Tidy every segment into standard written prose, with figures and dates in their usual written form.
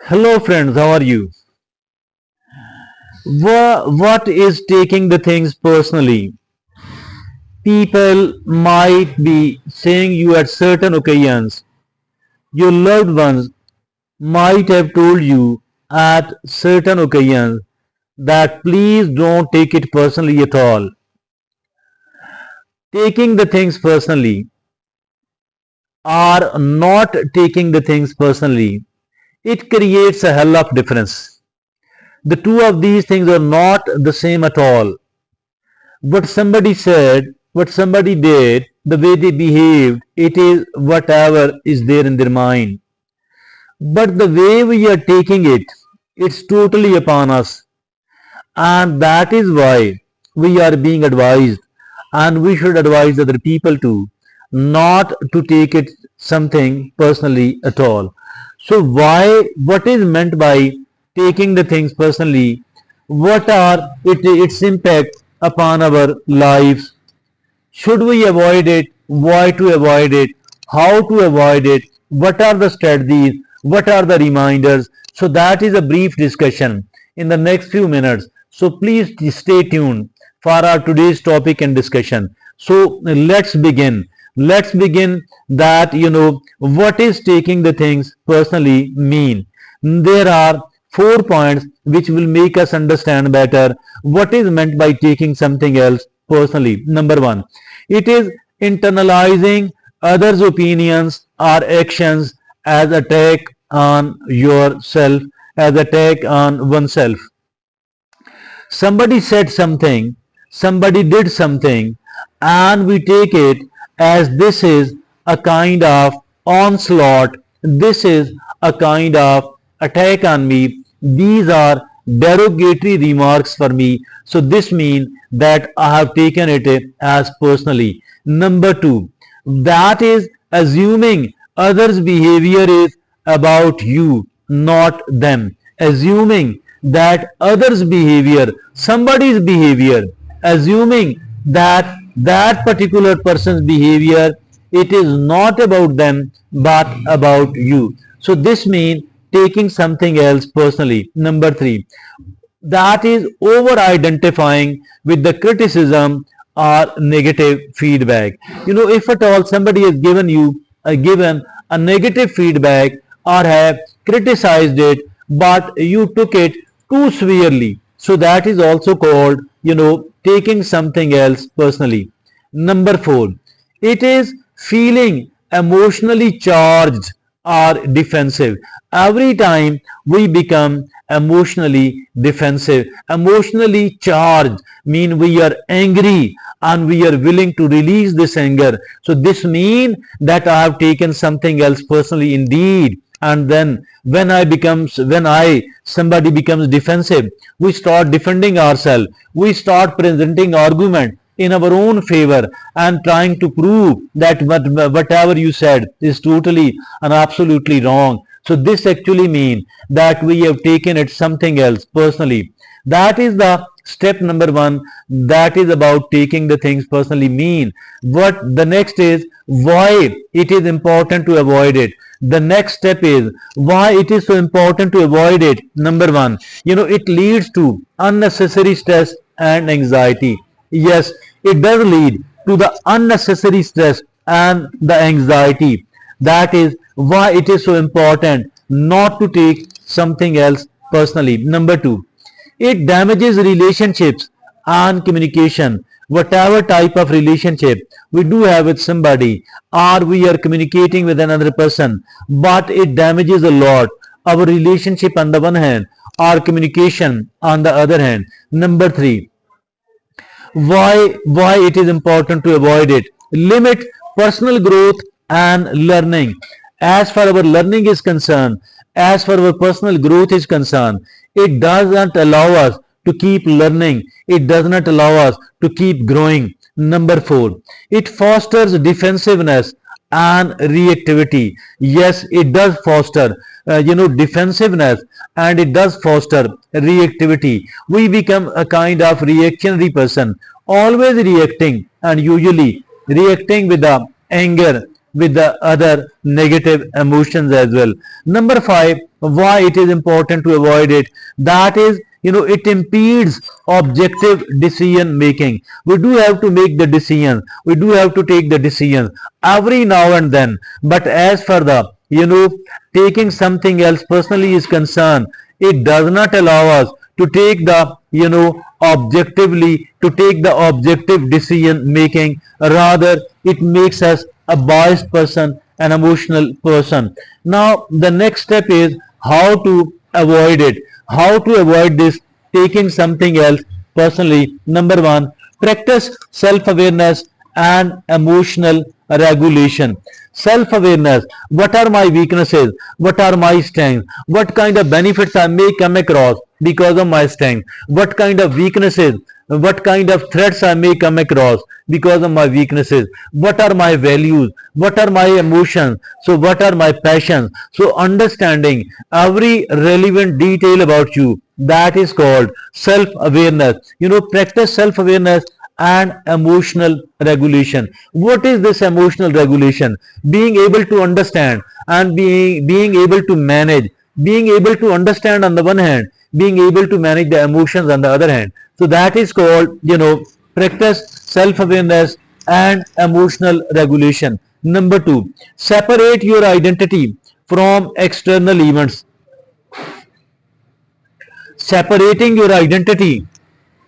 Hello friends, how are you? What is taking the things personally? People might be saying you at certain occasions. Your loved ones might have told you at certain occasions that please don't take it personally at all. Taking the things personally or not taking the things personally, it creates a hell of difference. The two of these things are not the same at all. What somebody said, what somebody did, the way they behaved, it is whatever is there in their mind. But the way we are taking it, it's totally upon us. And that is why we are being advised, and we should advise other people too, not to take it something personally at all. So what is meant by taking the things personally? What are its impact upon our lives? Should we avoid it? Why to avoid it? How to avoid it? What are the strategies? What are the reminders? So that is a brief discussion in the next few minutes. So please stay tuned for our today's topic and discussion. So let's begin. Let's begin that what is taking the things personally mean. There are 4 points which will make us understand better what is meant by taking something else personally. Number one, it is internalizing others' opinions or actions as attack on yourself, as attack on oneself. Somebody said something, somebody did something, and we take it as this is a kind of onslaught, this is a kind of attack on me, these are derogatory remarks for me. So this means that I have taken it as personally. Number two, that is assuming others' behavior is about you, not them. Assuming that others' behavior, somebody's behavior, assuming that that particular person's behavior, it is not about them but about you. So this means taking something else personally. Number three, that is over identifying with the criticism or negative feedback. If at all somebody has given a negative feedback or have criticized it, but you took it too severely, so that is also called taking something else personally. Number four, it is feeling emotionally charged or defensive. Every time we become emotionally defensive, emotionally charged, mean we are angry and we are willing to release this anger. So this means that I have taken something else personally indeed. And then when somebody becomes defensive, we start defending ourselves, we start presenting argument in our own favor and trying to prove that whatever you said is totally and absolutely wrong. So this actually means that we have taken it something else personally. That is the step number one. That is about taking the things personally mean. What the next is why it is important to avoid it. The next step is why it is so important to avoid it. Number one, it leads to unnecessary stress and anxiety. Yes, it does lead to the unnecessary stress and the anxiety. That is why it is so important not to take something else personally. Number two, it damages relationships and communication. Whatever type of relationship we do have with somebody, or we are communicating with another person, but it damages a lot our relationship on the one hand, our communication on the other hand. Number three, why it is important to avoid it. Limit personal growth and learning. As far our learning is concerned, as far our personal growth is concerned, it does not allow us to keep learning, it does not allow us to keep growing. Number four, it fosters defensiveness and reactivity. Yes, it does foster defensiveness, and it does foster reactivity. We become a kind of reactionary person, always reacting, and usually reacting with the anger, with the other negative emotions as well. Number 5, why it is important to avoid it, that is, it impedes objective decision making. We do have to make the decision, we do have to take the decision every now and then, but as for the taking something else personally is concerned, it does not allow us to take the objectively to take the objective decision making. Rather, it makes us a biased person, an emotional person. Now the next step is how to avoid it, how to avoid this taking something else personally. Number 1, practice self awareness and emotional regulation. Self awareness, what are my weaknesses, what are my strengths, what kind of benefits I may come across because of my strength, what kind of weaknesses, what kind of threats I may come across because of my weaknesses, what are my values, what are my emotions, so what are my passions. So understanding every relevant detail about you, that is called self awareness. Practice self awareness and emotional regulation. What is this emotional regulation? Being able to understand and being able to manage, being able to understand on the one hand, being able to manage the emotions on the other hand. So that is called, practice self awareness and emotional regulation. Number 2, separate your identity from external events. Separating your identity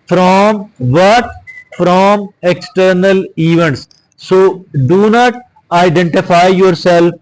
from what? From external events. So do not identify yourself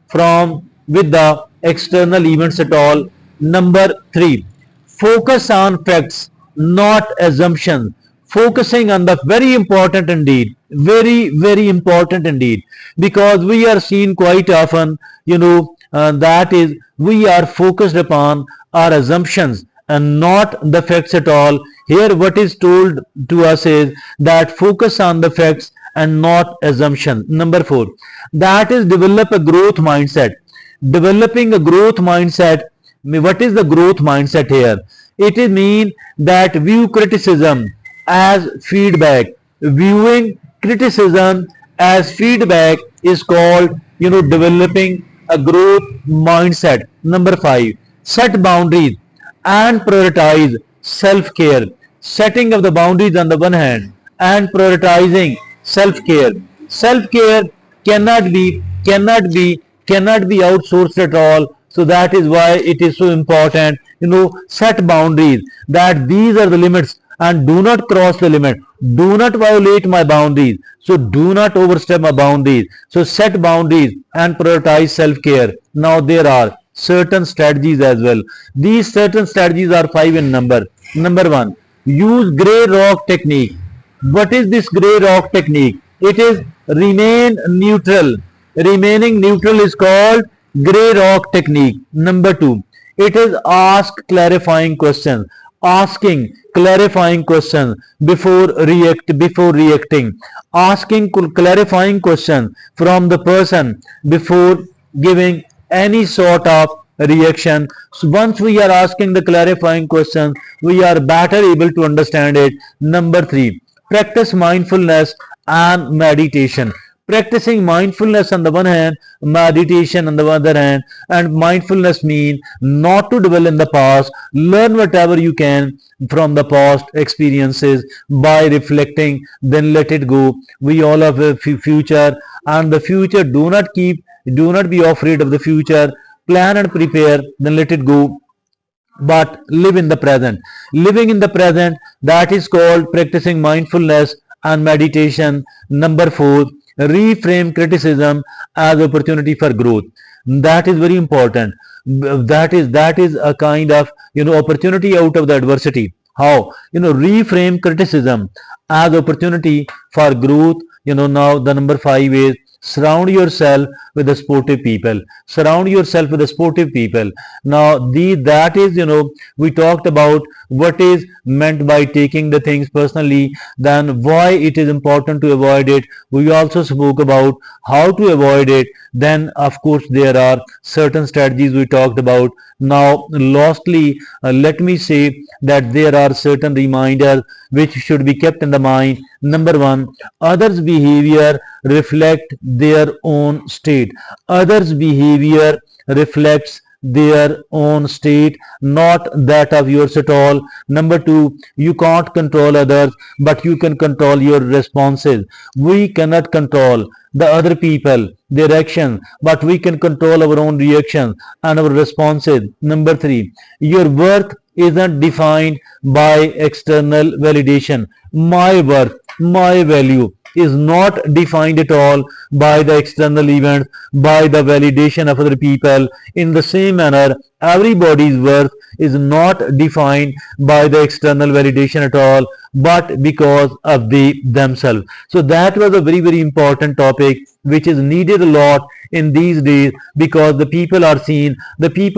from with the external events at all. Number 3, focus on facts, not assumptions. Focusing on the very important indeed, very important indeed, because we are seen quite often, that is, we are focused upon our assumptions and not the facts at all. Here what is told to us is that focus on the facts and not assumption. Number 4, that is, develop a growth mindset. Developing a growth mindset. What is the growth mindset here? It is mean that view criticism as feedback. Viewing criticism as feedback is called, developing a growth mindset. Number 5, set boundaries and prioritize self-care. Setting of the boundaries on the one hand and prioritizing self-care. Self-care cannot be outsourced at all. So that is why it is so important, set boundaries, that these are the limits and do not cross the limit, do not violate my boundaries, so do not overstep my boundaries. So set boundaries and prioritize self-care. Now there are certain strategies as well. These certain strategies are 5 in number. Number 1, use gray rock technique. What is this gray rock technique? It is remain neutral. Remaining neutral is called gray rock technique. Number 2, it is ask clarifying questions. Asking clarifying questions before reacting. Asking clarifying questions from the person before giving any sort of reaction. So once we are asking the clarifying questions, we are better able to understand it. Number 3, practice mindfulness and meditation. Practicing mindfulness on the one hand, meditation on the other hand. And mindfulness means not to dwell in the past. Learn whatever you can from the past experiences by reflecting, then let it go. We all have a future, and the future, do not be afraid of the future. Plan and prepare, then let it go, but live in the present. Living in the present, that is called practicing mindfulness and meditation. Number 4, reframe criticism as opportunity for growth. That is very important. That is a kind of, opportunity out of the adversity. How? Reframe criticism as opportunity for growth. Now the number 5 is surround yourself with the sportive people. Surround yourself with the sportive people. Now that is, we talked about what is meant by taking the things personally, then why it is important to avoid it. We also spoke about how to avoid it. Then of course there are certain strategies we talked about. Now lastly, let me say that there are certain reminders which should be kept in the mind. Number one, others' behavior reflect their own state. Others' behavior reflects their own state, not that of yours at all. Number two, you can't control others, but you can control your responses. We cannot control the other people, their actions, but we can control our own reactions and our responses. Number three, your worth isn't defined by external validation. My worth, my value is not defined at all by the external events, by the validation of other people. In the same manner, everybody's worth is not defined by the external validation at all, but because of themselves. So that was a very, very important topic which is needed a lot in these days, because the people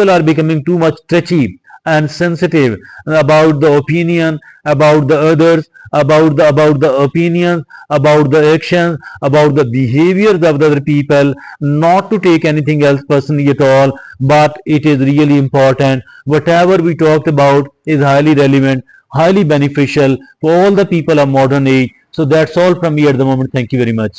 are becoming too much touchy and sensitive about the opinion, about the others, about the opinions, about the actions, about the behaviors of the other people, not to take anything else personally at all, but it is really important. Whatever we talked about is highly relevant, highly beneficial for all the people of modern age. So that's all from me at the moment. Thank you very much.